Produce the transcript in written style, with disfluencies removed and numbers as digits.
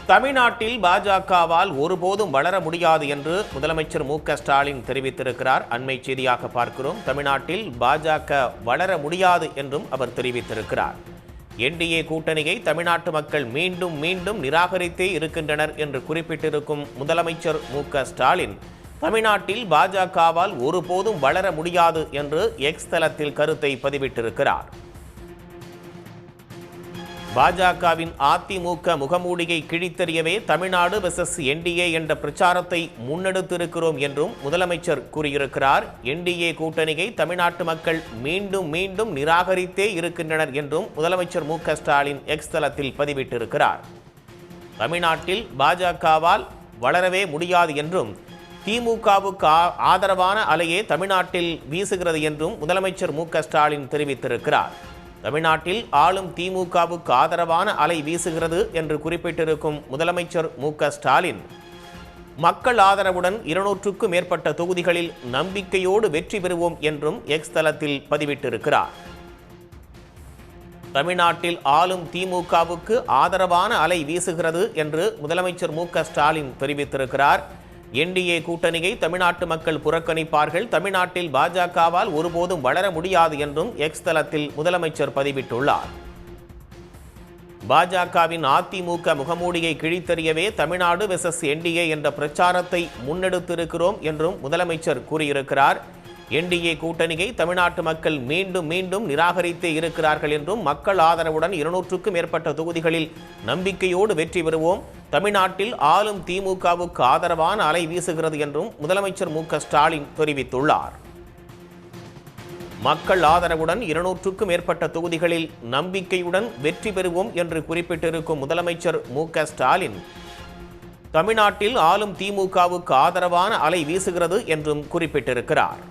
தமிழ்நாட்டில் பாஜகவால் ஒருபோதும் வளர முடியாது என்று முதலமைச்சர் மு.க.ஸ்டாலின் தெரிவித்திருக்கிறார். அண்மை செய்தியாக பார்க்கிறோம். தமிழ்நாட்டில் பாஜக வளர முடியாது என்றும் அவர் தெரிவித்திருக்கிறார். என்டிஏ கூட்டணியை தமிழ்நாட்டு மக்கள் மீண்டும் மீண்டும் நிராகரித்தே இருக்கின்றனர் என்று குறிப்பிட்டிருக்கும் முதலமைச்சர் மு.க.ஸ்டாலின் தமிழ்நாட்டில் பாஜகவால் ஒருபோதும் வளர முடியாது என்று எக்ஸ் தளத்தில் கருத்தை பதிவிட்டிருக்கிறார். பாஜகவின் அதிமுக முகமூடியை கிழித்தெறியவே தமிழ்நாடு வெர்சஸ் என்டிஏ என்ற பிரச்சாரத்தை முன்னெடுத்திருக்கிறோம் என்றும் முதலமைச்சர் கூறியிருக்கிறார். என்டிஏ கூட்டணியை தமிழ்நாட்டு மக்கள் மீண்டும் மீண்டும் நிராகரித்தே இருக்கின்றனர் என்றும் முதலமைச்சர் மு.க.ஸ்டாலின் எக்ஸ் தளத்தில் பதிவிட்டிருக்கிறார். தமிழ்நாட்டில் பாஜகவால் வளரவே முடியாது என்றும் திமுகவுக்கு ஆதரவான அலையே தமிழ்நாட்டில் வீசுகிறது என்றும் முதலமைச்சர் மு.க.ஸ்டாலின் தெரிவித்திருக்கிறார். தமிழ்நாட்டில் ஆளும் திமுகவுக்கு ஆதரவான அலை வீசுகிறது என்று குறிப்பிட்டிருக்கும் முதலமைச்சர் மு.க.ஸ்டாலின் மக்கள் ஆதரவுடன் 200க்கும் மேற்பட்ட தொகுதிகளில் நம்பிக்கையோடு வெற்றி பெறுவோம் என்றும் எக்ஸ் தளத்தில் பதிவிட்டிருக்கிறார். தமிழ்நாட்டில் ஆளும் திமுகவுக்கு ஆதரவான அலை வீசுகிறது என்று முதலமைச்சர் மு.க.ஸ்டாலின் தெரிவித்திருக்கிறார். என்டிஏ கூட்டணியை தமிழ்நாட்டு மக்கள் புறக்கணிப்பார்கள். தமிழ்நாட்டில் பாஜகவால் ஒருபோதும் வளர முடியாது என்றும் எக்ஸ் தளத்தில் முதலமைச்சர் பதிவிட்டுள்ளார். பாஜகவின் அதிமுக முகமூடியை கிழித்தெறியவே தமிழ்நாடு வெர்சஸ் என்டிஏ என்ற பிரச்சாரத்தை முன்னெடுத்திருக்கிறோம் என்றும் முதலமைச்சர் கூறியிருக்கிறார். என்டிஏ கூட்டணியை தமிழ்நாட்டு மக்கள் மீண்டும் மீண்டும் நிராகரித்தே இருக்கிறார்கள் என்றும் மக்கள் ஆதரவுடன் 200க்கும் மேற்பட்ட தொகுதிகளில் நம்பிக்கையோடு வெற்றி பெறுவோம். தமிழ்நாட்டில் ஆளும் திமுகவுக்கு ஆதரவான அலை வீசுகிறது என்றும் முதலமைச்சர் மு.க.ஸ்டாலின் தெரிவித்துள்ளார். மக்கள் ஆதரவுடன் 200க்கும் மேற்பட்ட தொகுதிகளில் நம்பிக்கையுடன் வெற்றி பெறுவோம் என்று குறிப்பிட்டிருக்கும் முதலமைச்சர் மு.க.ஸ்டாலின் தமிழ்நாட்டில் ஆளும் திமுகவுக்கு ஆதரவான அலை வீசுகிறது என்றும் குறிப்பிட்டிருக்கிறார்.